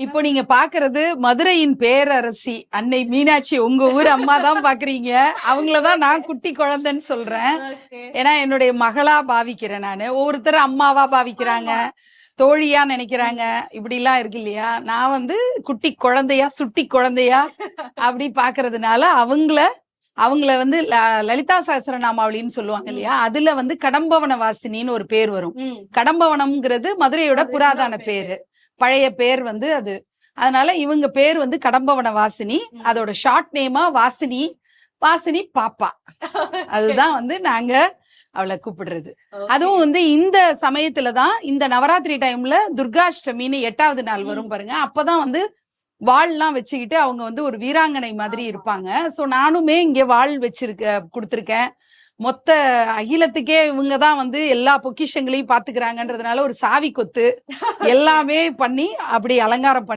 இப்போ நீங்க பாக்குறது மதுரையின் பேரரசி அன்னை மீனாட்சி, உங்க ஊர் அம்மா தான் பாக்குறீங்க. அவங்களதான் நான் குட்டி குழந்தைன்னு சொல்றேன். ஏன்னா என்னுடைய மகளா பாவிக்கிறேன் நானு. ஒவ்வொருத்தர் அம்மாவா பாவிக்கிறாங்க, தோழியா நினைக்கிறாங்க, இப்படி எல்லாம் இருக்கு இல்லையா. நான் வந்து குட்டி குழந்தையா, சுட்டி குழந்தையா அப்படி பாக்குறதுனால அவங்கள வந்து லலிதா சஹஸ்ரநாமாவளின்னு சொல்லுவாங்க இல்லையா. அதுல வந்து கடம்பவன வாசினின்னு ஒரு பேர் வரும். கடம்பவனம்ங்கிறது மதுரையோட புராதன பேரு, பழைய பேர் வந்து அது. அதனால இவங்க பேர் வந்து கடம்பவன வாசினி. அதோட ஷார்ட் நேமா வாசினி. வாசினி பாப்பா. அதுதான் வந்து நாங்க அவளை கூப்பிடுறது. அதுவும் வந்து இந்த சமயத்துலதான், இந்த நவராத்திரி டைம்ல துர்காஷ்டமின்னு 8வது நாள் வரும் பாருங்க. அப்பதான் வந்து வாள்லாம் வச்சுக்கிட்டு அவங்க வந்து ஒரு வீராங்கனை மாதிரி இருப்பாங்க. சோ நானுமே இங்க வாள் கொடுத்திருக்கேன். மொத்த அகிலத்துக்கே இவங்கதான் வந்து எல்லா பொக்கிஷங்களையும் பாத்துக்கிறாங்கன்றதுனால ஒரு சாவி கொத்து எல்லாமே பண்ணி அப்படி அலங்காரம் பண்ணி